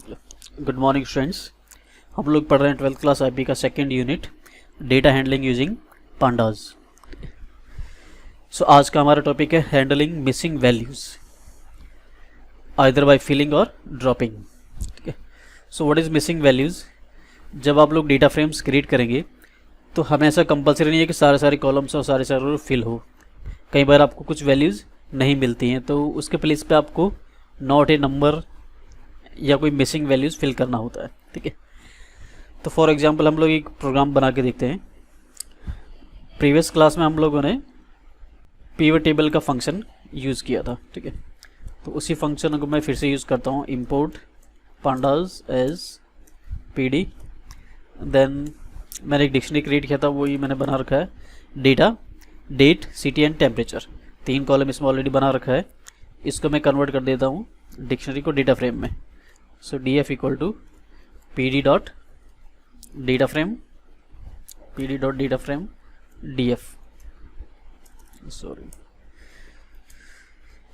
Good morning students. हम लोग पढ़ रहे हैं 12th क्लास आईपी का second unit data handling using pandas. So आज का हमारा टॉपिक है handling missing values either by filling और ड्रॉपिंग। ठीक है। So what is missing values? जब आप लोग डेटा फ्रेम्स क्रिएट करेंगे तो हमेशा कंपलसरी नहीं है कि सारे कॉलम्स और सारे रो फिल हो। कई बार आपको कुछ वैल्यूज़ नहीं मिलती हैं तो उसके प्लेस पे आपको नॉट ए नंबर या कोई मिसिंग वैल्यूज़ फिल करना होता है। ठीक है। तो फॉर एग्जांपल हम लोग एक प्रोग्राम बना के देखते हैं। प्रीवियस क्लास में हम लोगों ने पिवट टेबल का फंक्शन यूज़ किया था। ठीक है। तो उसी फंक्शन को मैं फिर से यूज़ करता हूँ, import pandas as PD. Then मैंने एक डिक्शनरी क्रिएट किया था, वही मैंने बना रखा है data, date, city and temperature. 3 column इसमें ऑलरेडी बना रखा है। इसको मैं कन्वर्ट कर देता हूँ डिक्शनरी को डेटा फ्रेम में। So df equal to pd dot data frame, pd dot data frame df। Sorry.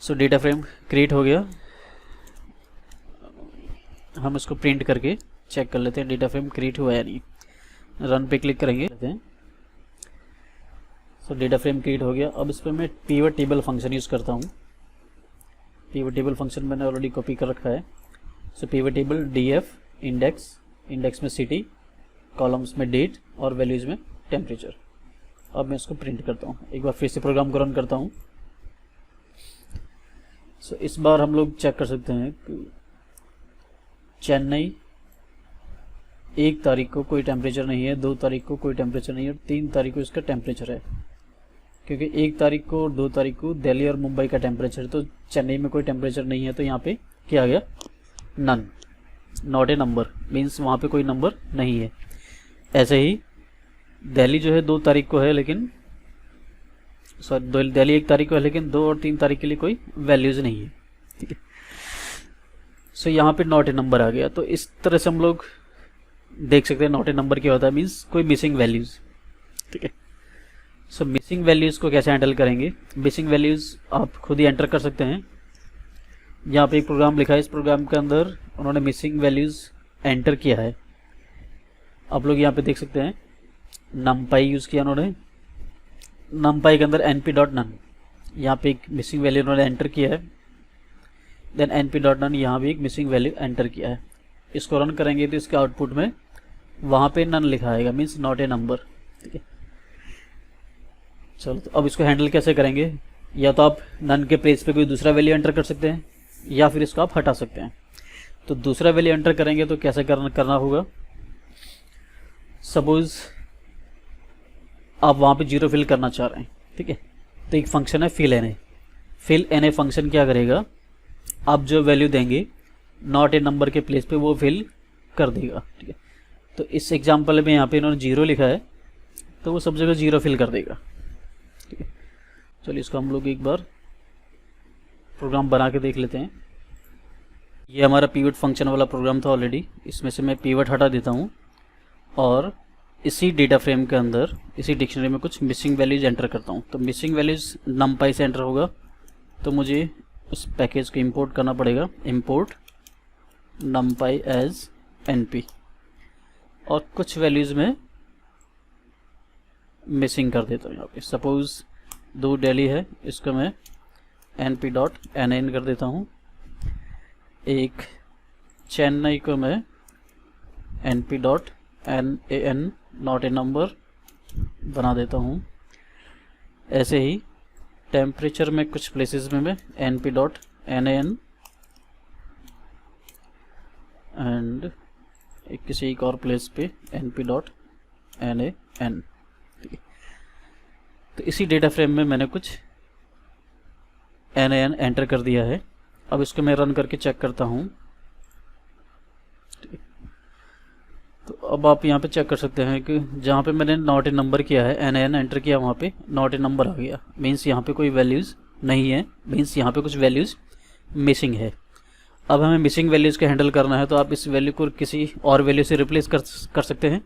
So data frame create हो गया। हम इसको प्रिंट करके चेक कर लेते हैं डेटा फ्रेम क्रिएट हुआ या नहीं। रन पे क्लिक करेंगे। सो डेटा फ्रेम क्रिएट हो गया। अब इस पर मैं पिवट टेबल फंक्शन यूज़ करता हूँ। पिवट टेबल फंक्शन मैंने ऑलरेडी कॉपी कर रखा है। So pivot table df index, index में सिटी, कॉलम्स में डेट और वैल्यूज़ में टेम्परेचर। अब मैं इसको प्रिंट करता हूँ। एक बार फिर से प्रोग्राम को रन करता हूँ। सो इस बार हम लोग चेक कर सकते हैं कि चेन्नई 1 तारीख को कोई टेम्परेचर नहीं है, 2 तारीख को कोई टेम्परेचर नहीं है और 3 तारीख को इसका टेम्परेचर है। क्योंकि 1 तारीख को और 2 तारीख को दिल्ली और मुंबई का टेम्परेचर, तो चेन्नई में कोई टेम्परेचर नहीं है। तो यहाँ पे क्या आ गया? NaN, not a number, means वहाँ पे कोई नंबर नहीं है। ऐसे ही दिल्ली जो है 2 तारीख को है, लेकिन सॉरी दिल्ली 1 तारीख को है लेकिन 2 और 3 तारीख के लिए कोई वैल्यूज़ नहीं है। ठीक है। सो यहाँ पे नॉट ए नंबर आ गया। तो इस तरह से हम लोग देख सकते हैं नॉट ए नंबर क्या होता है, मीन्स कोई मिसिंग वैल्यूज़। ठीक है। सो मिसिंग वैल्यूज़ को कैसे हैंडल करेंगे? मिसिंग वैल्यूज़ आप खुद ही एंटर कर सकते हैं। यहाँ पे एक प्रोग्राम लिखा है, इस प्रोग्राम के अंदर उन्होंने मिसिंग वैल्यूज़ एंटर किया है। आप लोग यहाँ पे देख सकते हैं नमपाई यूज़ किया उन्होंने। नमपाई के अंदर np.none, यहाँ पे एक मिसिंग वैल्यू उन्होंने एंटर किया है। देन np.none यहाँ भी एक मिसिंग वैल्यू एंटर किया है। इसको रन करेंगे तो इसके आउटपुट में वहाँ पे नन लिखा आएगा, मीन्स नॉट ए नंबर। ठीक है। चलो, तो अब इसको हैंडल कैसे करेंगे? या तो आप नन के प्लेस पे कोई दूसरा वैल्यू एंटर कर सकते हैं या फिर इसको आप हटा सकते हैं। तो दूसरा वैल्यू एंटर करेंगे तो कैसे करना होगा? सपोज आप वहाँ पे 0 फिल करना चाह रहे हैं। ठीक है। तो एक फंक्शन है fill na। fill na function क्या करेगा? आप जो वैल्यू देंगे नॉट ए नंबर के प्लेस पे वो फिल कर देगा। ठीक है। तो इस एग्जांपल में यहाँ पे इन्होंने 0 लिखा है तो वो सब जगह 0 फिल कर देगा। ठीक है। चलिए इसको हम लोग एक बार प्रोग्राम बना के देख लेते हैं। ये हमारा पिवट फंक्शन वाला प्रोग्राम था ऑलरेडी। इसमें से मैं पिवट हटा देता हूँ और इसी डेटा फ्रेम के अंदर इसी डिक्शनरी में कुछ मिसिंग वैल्यूज एंटर करता हूँ। तो मिसिंग वैल्यूज नमपाई से एंटर होगा तो मुझे उस पैकेज को इंपोर्ट करना पड़ेगा। इंपोर्ट numpy एज np और कुछ वैल्यूज़ में मिसिंग कर देता हूँ। यहाँ पे सपोज 2 दिल्ली है, इसको मैं np.nan कर देता हूँ। एक चेन्नई को मैं np.nan नॉट ए नंबर बना देता हूँ। ऐसे ही टेम्परेचर में कुछ प्लेसेस में मैं np.nan एंड किसी एक और प्लेस पे np.nan। ठीक है। तो इसी डेटा फ्रेम में मैंने कुछ nan एंटर कर दिया है। अब इसको मैं रन करके चेक करता हूँ। तो अब आप यहाँ पे चेक कर सकते हैं कि जहाँ पे मैंने नॉट ए नंबर किया है, nan एंटर किया, वहाँ पे नॉट ए नंबर आ गया। मीन्स यहाँ पे कोई वैल्यूज़ नहीं है, मीन्स यहाँ पे कुछ वैल्यूज़ मिसिंग है। अब हमें मिसिंग वैल्यूज़ को हैंडल करना है तो आप इस वैल्यू को किसी और वैल्यू से रिप्लेस कर सकते हैं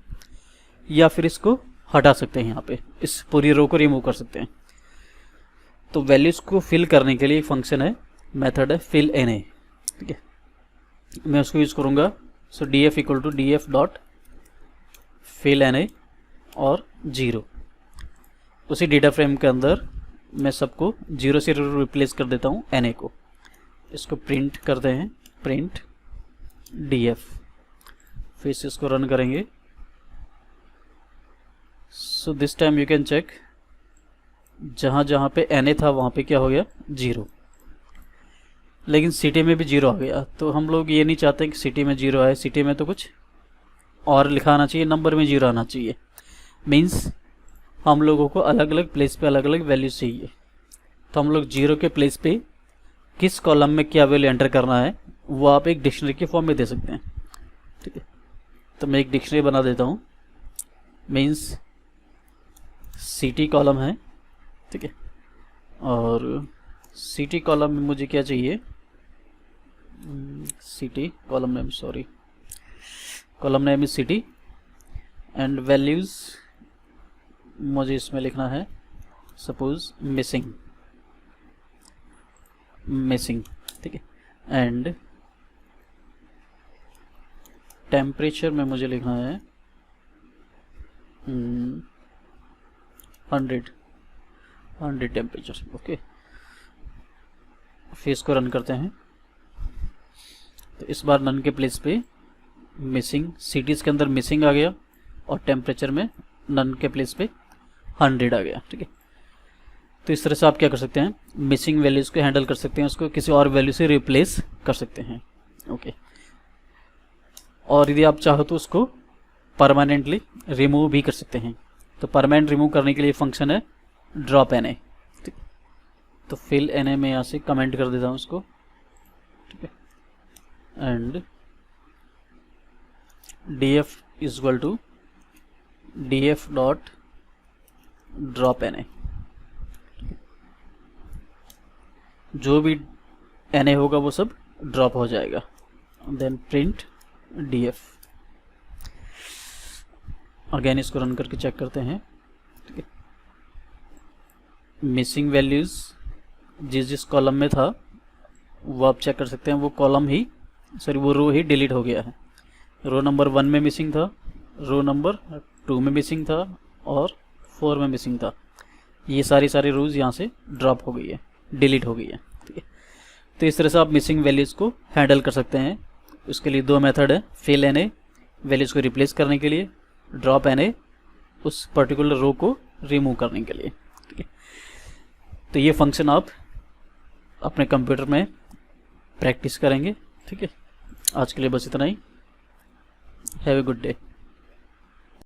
या फिर इसको हटा सकते हैं। यहाँ पे इस पूरी रो को रिमूव कर सकते हैं। तो वैल्यूज़ को फिल करने के लिए एक फंक्शन है, मेथड है fill na। ठीक है। मैं उसको यूज़ करूँगा। So D F equal to D F dot fill N A और 0। उसी डेटा फ्रेम के अंदर मैं सबको 0 से रिप्लेस कर देता हूँ एन ए को। इसको प्रिंट करते हैं, प्रिंट डी एफ, फिर से इसको रन करेंगे। So this time you can check, जहाँ जहाँ पे एन ए था वहाँ पे क्या हो गया 0, लेकिन सिटी में भी 0 आ गया। तो हम लोग ये नहीं चाहते कि सिटी में 0 आए, सिटी में तो कुछ और लिखा आना चाहिए, नंबर में 0 आना चाहिए। मीन्स हम लोगों को अलग अलग प्लेस पे अलग अलग वैल्यू चाहिए। तो हम लोग 0 के प्लेस पे किस कॉलम में क्या वैल्यू एंटर करना है वो आप एक डिक्शनरी के फॉर्म में दे सकते हैं। ठीक है, तो मैं एक डिक्शनरी बना देता हूँ। मीन्स सिटी कॉलम है, ठीक है, और सिटी कॉलम में मुझे क्या चाहिए, city column name, sorry, column name is city and values मुझे इसमें लिखना है सपोज मिसिंग, ठीक है, एंड टेम्परेचर में मुझे लिखना है 100 टेम्परेचर। ओके, फिर इसको रन करते हैं। तो इस बार नन के प्लेस पे मिसिंग, सिटीज़ के अंदर मिसिंग आ गया और टेम्परेचर में नन के प्लेस पे 100 आ गया। ठीक है, तो इस तरह से आप क्या कर सकते हैं, मिसिंग वैल्यूज़ को हैंडल कर सकते हैं, उसको किसी और वैल्यू से रिप्लेस कर सकते हैं। ओके, और यदि आप चाहो तो उसको परमानेंटली रिमूव भी कर सकते हैं। तो परमानेंट रिमूव करने के लिए फंक्शन है ड्रॉप एन ए। तो फिल एन ए में यहाँ से कमेंट कर देता हूँ उसको। ठीक है, and D F is equal to D F dot drop N A. जो भी एन ए होगा वो सब ड्रॉप हो जाएगा। Then print D F, again इसको रन करके चेक करते हैं। ठीक है, मिसिंग वैल्यूज़ जिस जिस कॉलम में था वो आप चेक कर सकते हैं, वो कॉलम ही, सॉरी वो रो ही डिलीट हो गया है। रो नंबर 1 में मिसिंग था, रो नंबर 2 में मिसिंग था और 4 में मिसिंग था। ये सारी रोज यहाँ से ड्रॉप हो गई है, डिलीट हो गई है। ठीक है, तो इस तरह से आप मिसिंग वैल्यूज़ को हैंडल कर सकते हैं। उसके लिए 2 मेथड है, फिल एन ए वैल्यूज़ को रिप्लेस करने के लिए, ड्रॉप एन ए उस पर्टिकुलर रो को रिमूव करने के लिए। ठीक है, तो ये फंक्शन आप अपने कंप्यूटर में प्रैक्टिस करेंगे। ठीक है, आज के लिए बस इतना ही। Have a good day.